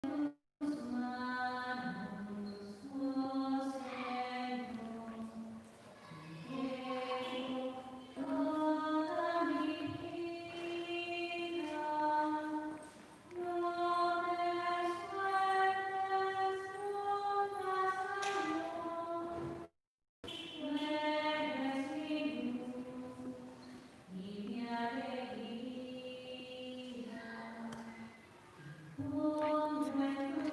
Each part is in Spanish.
Ay, se me fue.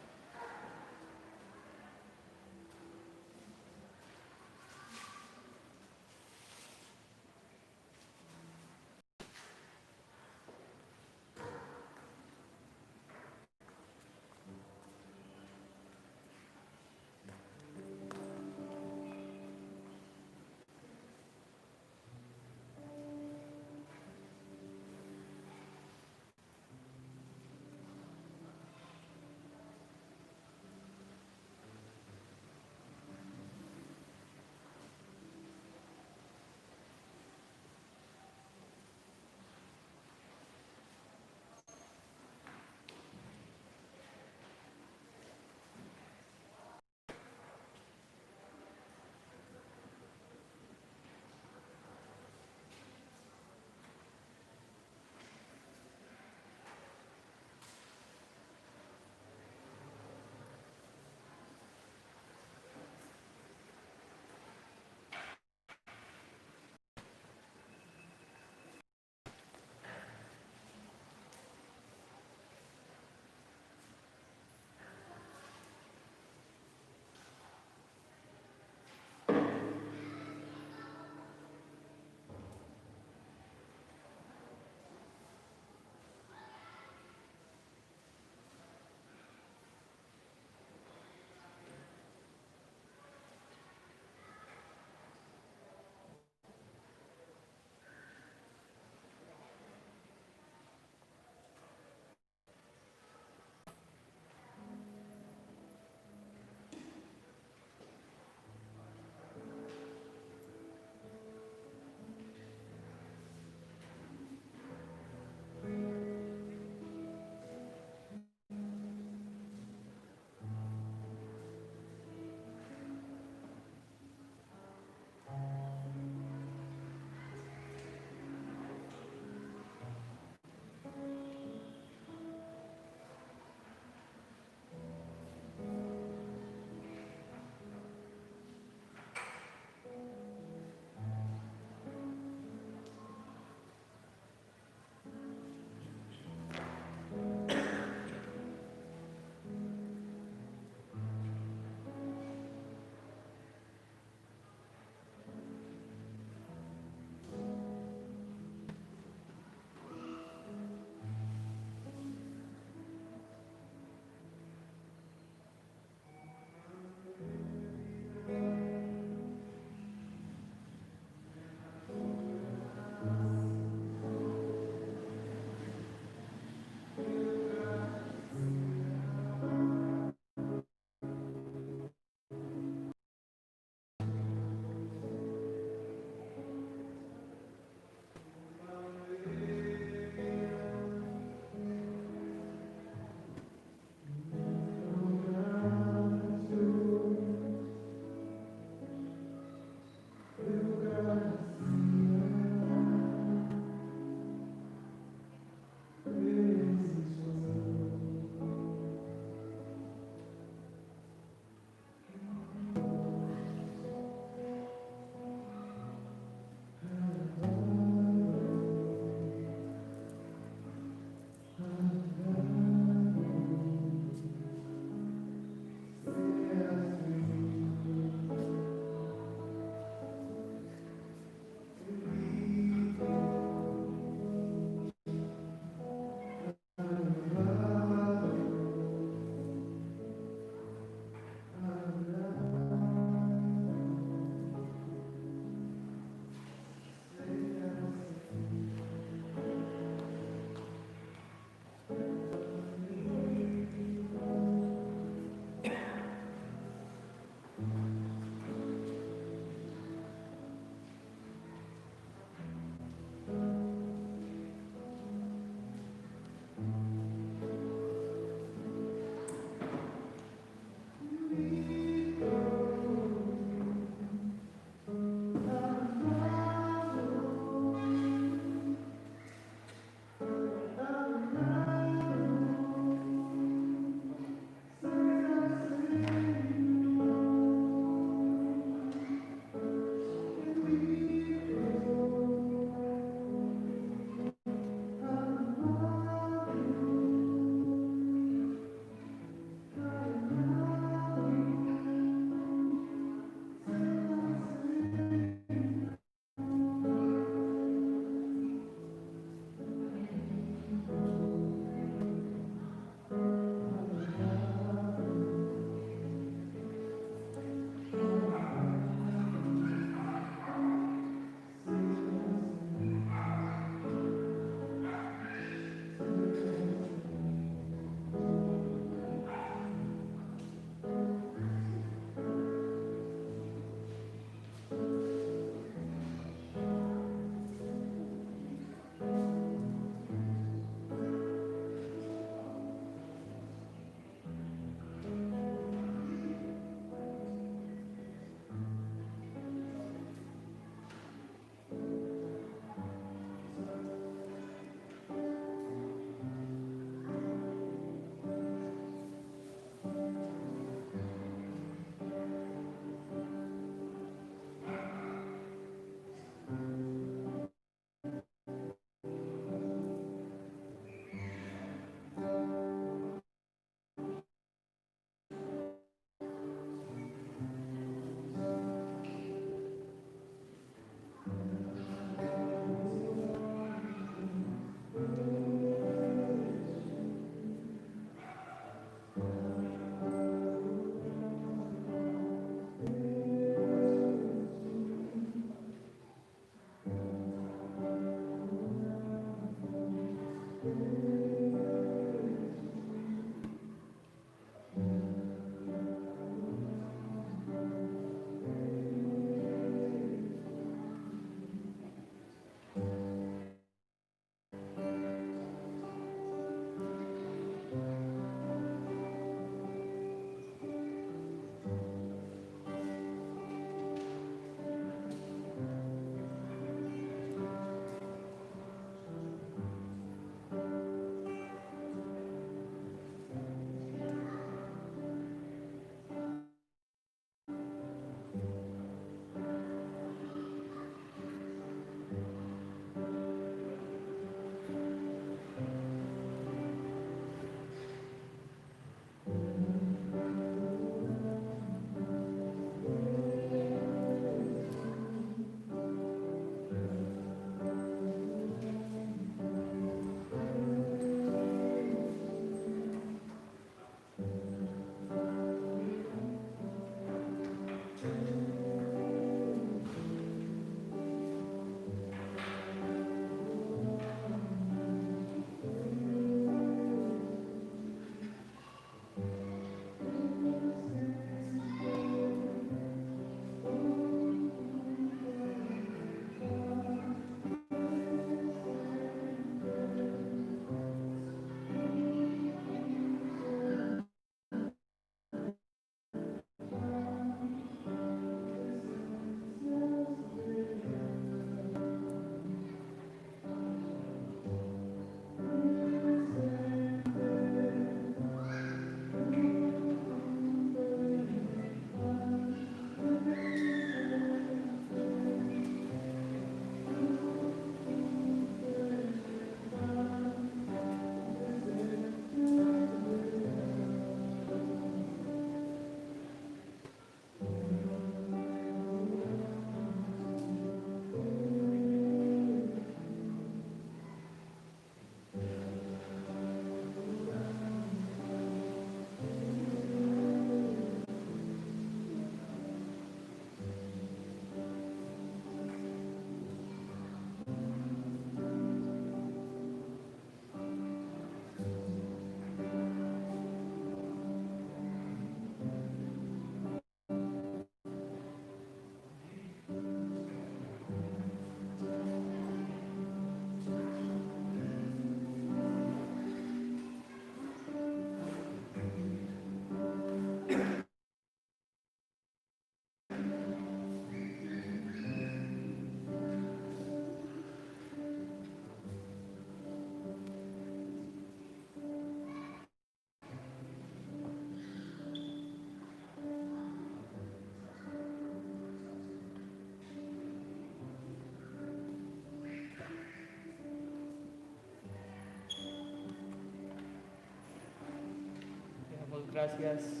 Gracias,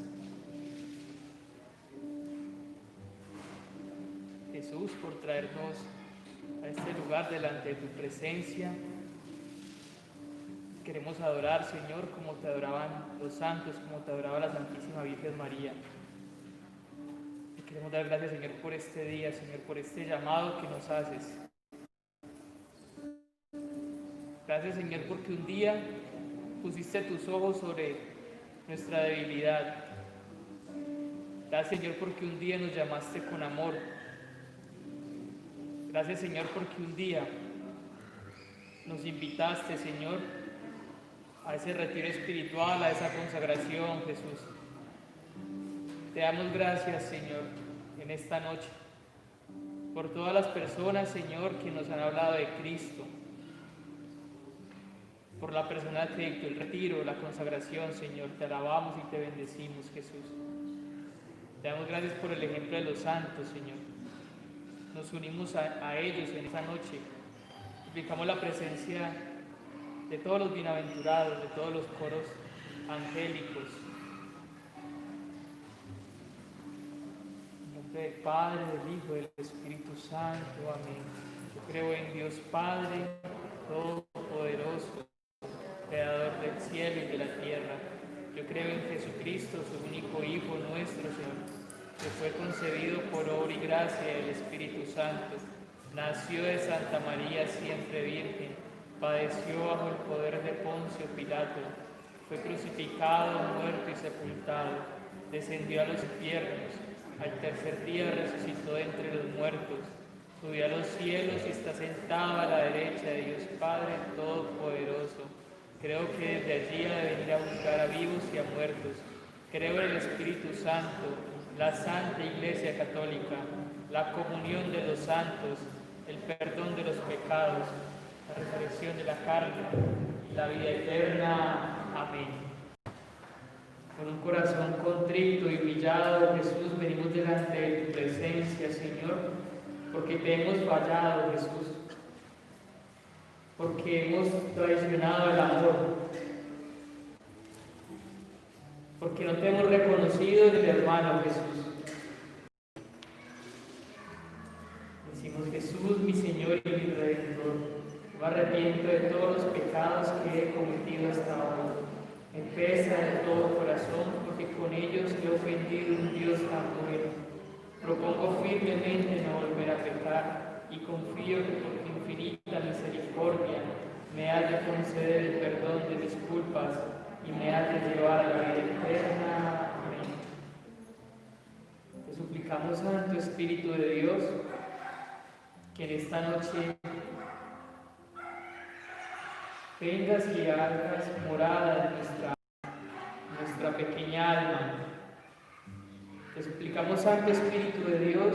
Jesús, por traernos a este lugar delante de tu presencia. Queremos adorar, Señor, como te adoraban los santos, como te adoraba la Santísima Virgen María. Te queremos dar gracias, Señor, por este día, Señor, por este llamado que nos haces. Gracias, Señor, porque un día pusiste tus ojos sobre nuestra debilidad. Gracias, Señor, porque un día nos llamaste con amor. Gracias, Señor, porque un día nos invitaste, Señor, a ese retiro espiritual, a esa consagración, Jesús. Te damos gracias, Señor, en esta noche, por todas las personas, Señor, que nos han hablado de Cristo, por la persona que dictó el retiro, la consagración, Señor. Te alabamos y te bendecimos, Jesús. Te damos gracias por el ejemplo de los santos, Señor. Nos unimos a ellos en esta noche. Suplicamos la presencia de todos los bienaventurados, de todos los coros angélicos. En nombre del Padre, del Hijo y del Espíritu Santo. Amén. Yo creo en Dios Padre, Todopoderoso, Creador del cielo y de la tierra. Yo creo en Jesucristo, su único Hijo, nuestro Señor, que fue concebido por obra y gracia del Espíritu Santo. Nació de Santa María, siempre virgen. Padeció bajo el poder de Poncio Pilato. Fue crucificado, muerto y sepultado. Descendió a los infiernos. Al tercer día resucitó de entre los muertos. Subió a los cielos y está sentado a la derecha de Dios Padre Todopoderoso. Creo que desde allí ha de venir a buscar a vivos y a muertos. Creo en el Espíritu Santo, la Santa Iglesia Católica, la comunión de los santos, el perdón de los pecados, la resurrección de la carne y la vida eterna. Amén. Con un corazón contrito y humillado, Jesús, venimos delante de tu presencia, Señor, porque te hemos fallado, Jesús, porque hemos traicionado el amor, porque no te hemos reconocido en el hermano, Jesús. Decimos: Jesús, mi Señor y mi Redentor, me arrepiento de todos los pecados que he cometido hasta ahora. Me pesa de todo corazón, porque con ellos he ofendido a un Dios tan bueno. Propongo firmemente no volver a pecar y confío que por tu infinita misericordia me has de conceder el perdón de mis culpas y me has de llevar a la vida eterna. Amén. Te suplicamos, Santo Espíritu de Dios, que en esta noche vengas y hagas morada en nuestra pequeña alma. Te suplicamos, Santo Espíritu de Dios,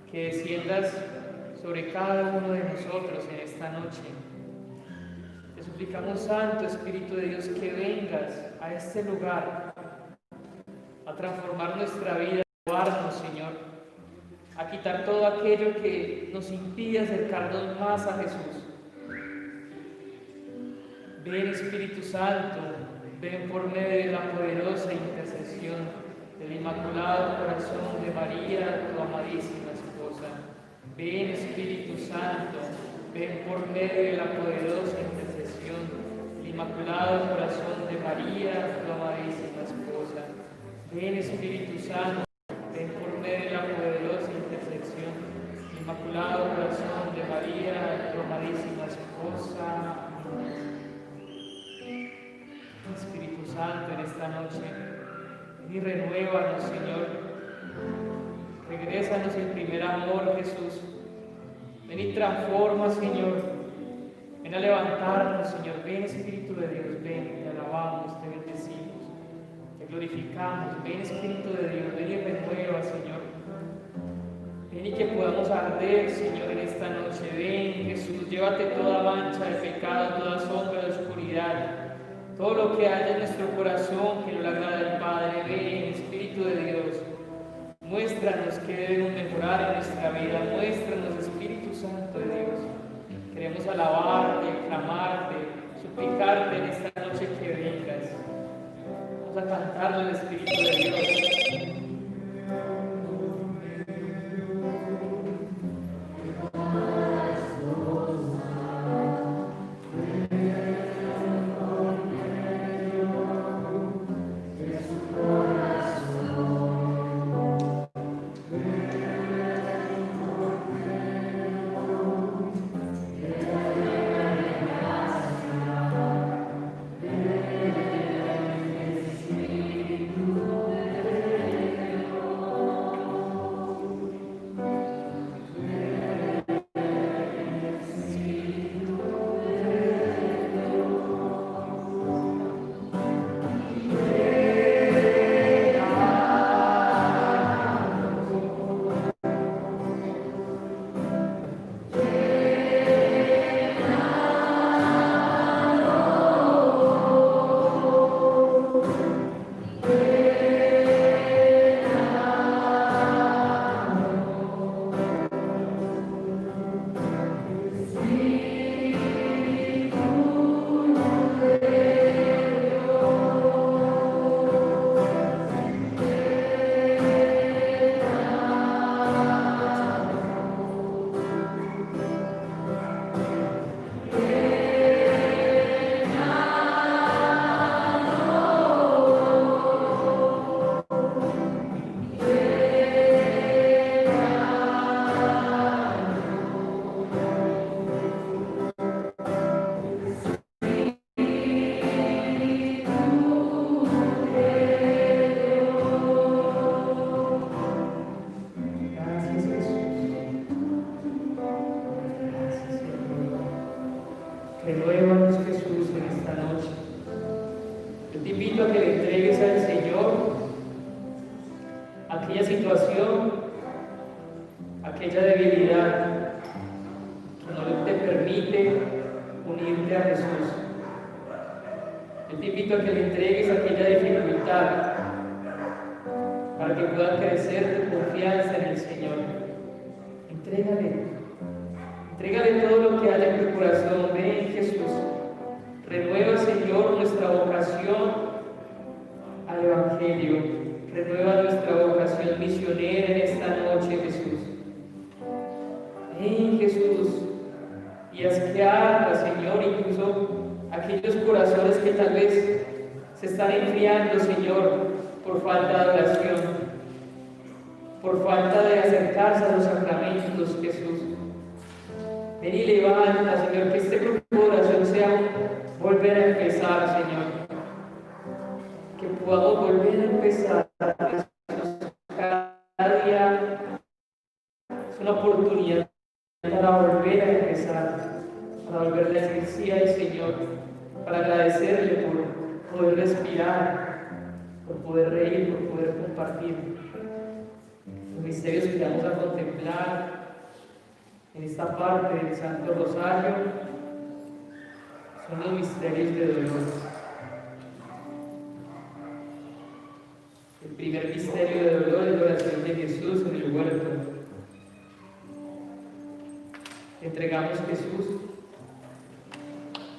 que desciendas sobre cada uno de nosotros en esta noche. Te suplicamos, Santo Espíritu de Dios, que vengas a este lugar a transformar nuestra vida, a llevarnos, Señor, a quitar todo aquello que nos impide acercarnos más a Jesús. Ven, Espíritu Santo, ven por medio de la poderosa intercesión del Inmaculado Corazón de María, tu amadísima esposa. Ven, Espíritu Santo, ven por medio de la poderosa intercesión del Inmaculado Corazón de María, tu amadísima esposa. Ven, Espíritu Santo, ven por medio de la poderosa intercesión del Inmaculado Corazón de María, tu amadísima esposa. Espíritu Santo, en esta noche, ven y renuévanos, Señor. Regrésanos el primer amor, Jesús. Ven y transforma, Señor. Ven a levantarnos, Señor. Ven, Espíritu de Dios, ven. Te alabamos, te bendecimos, te glorificamos. Ven, Espíritu de Dios, ven y renueva, Señor. Ven y que podamos arder, Señor, en esta noche. Ven, Jesús, llévate toda mancha de pecado, toda sombra de oscuridad, todo lo que haya en nuestro corazón que no le agrada al Padre. Ven, Espíritu de Dios, muéstranos qué debemos mejorar en nuestra vida. Muéstranos, Espíritu Santo de Dios. Queremos alabarte, clamarte, suplicarte en esta noche que vengas. Vamos a cantarle al Espíritu de Dios. Renuévanos, Jesús, en esta noche. Yo te invito a que le entregues al Señor aquella situación, aquella debilidad que no te permite unirte a Jesús. Yo te invito a que le entregues aquella dificultad para que pueda crecer tu confianza en el Señor. Entrégale todo lo que haya en tu corazón. Ven, Jesús. Renueva, Señor, nuestra vocación al Evangelio. Renueva nuestra vocación misionera en esta noche, Jesús. Ven, Jesús, y haz que arda, Señor, incluso aquellos corazones que tal vez se están enfriando, Señor, por falta de oración, por falta de acercarse a los sacramentos, Jesús. Ven y levanta, Señor, que este grupo de oración sea un volver a empezar, Señor. Que podamos volver a empezar. Cada día es una oportunidad para volver a empezar, para volver a decir sí al Señor, para agradecerle por poder respirar, por poder reír, por poder compartir. Los misterios que vamos a contemplar en esta parte del Santo Rosario son los misterios de dolor. El primer misterio de dolor es la oración de Jesús en el huerto. Entregamos, Jesús,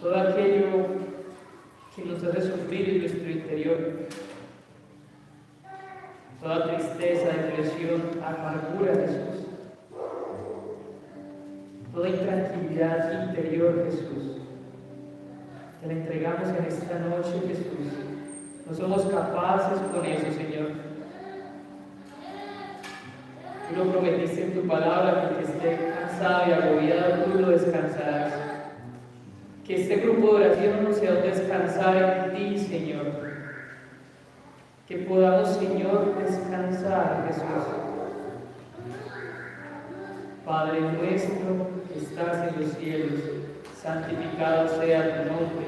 todo aquello que nos hace sufrir en nuestro interior, toda tristeza, depresión, amargura, Jesús, toda intranquilidad interior, Jesús. Te la entregamos en esta noche, Jesús. No somos capaces con eso, Señor. Tú lo prometiste en tu palabra, que esté cansado y agobiado, tú lo descansarás. Que este grupo de oración no sea un descansar en ti, Señor. Que podamos, Señor, descansar, Jesús. Padre nuestro que estás en los cielos, santificado sea tu nombre.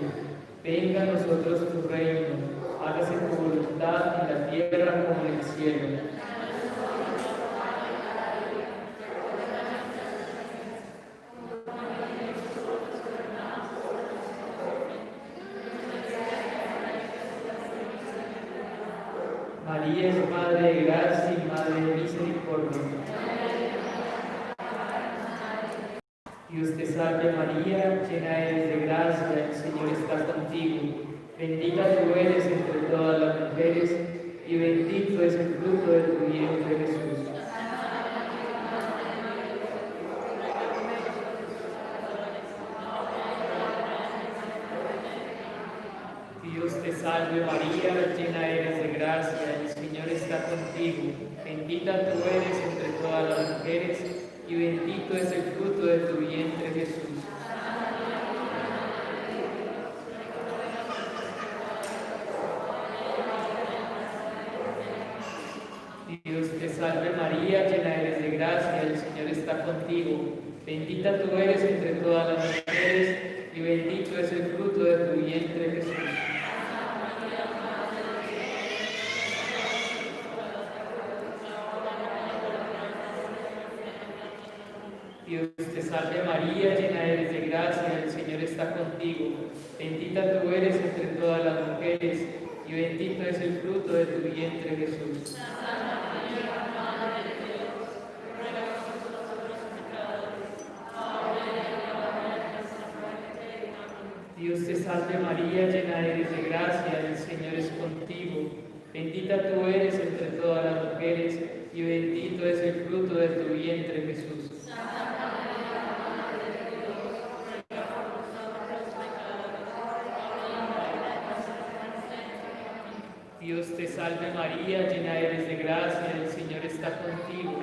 Venga a nosotros tu reino. Hágase tu voluntad en la tierra como en el cielo. María es Madre de gracia y Madre de misericordia. Dios te salve María, llena eres de gracia, el Señor está contigo. Bendita tú eres entre todas las mujeres, y bendito es el fruto de tu vientre, Jesús. Dios te salve María, llena eres de gracia, el Señor está contigo. Bendita tú eres entre todas las mujeres, y bendito es el fruto de tu vientre, Jesús. Dios te salve María, llena eres de gracia, el Señor está contigo. Bendita tú eres entre todas las mujeres, y bendito es el fruto de tu vientre, Jesús. Dios te salve María, llena eres de gracia, el Señor está contigo. Bendita tú eres entre todas las mujeres, y bendito es el fruto de tu vientre, Jesús. Dios te salve María, llena eres de gracia, el Señor es contigo. Bendita tú eres entre todas las mujeres, y bendito es el fruto de tu vientre, Jesús. Dios te salve María, llena eres de gracia, el Señor está contigo.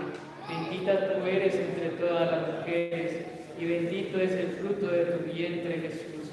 Bendita tú eres entre todas las mujeres, y bendito es el fruto de tu vientre, Jesús.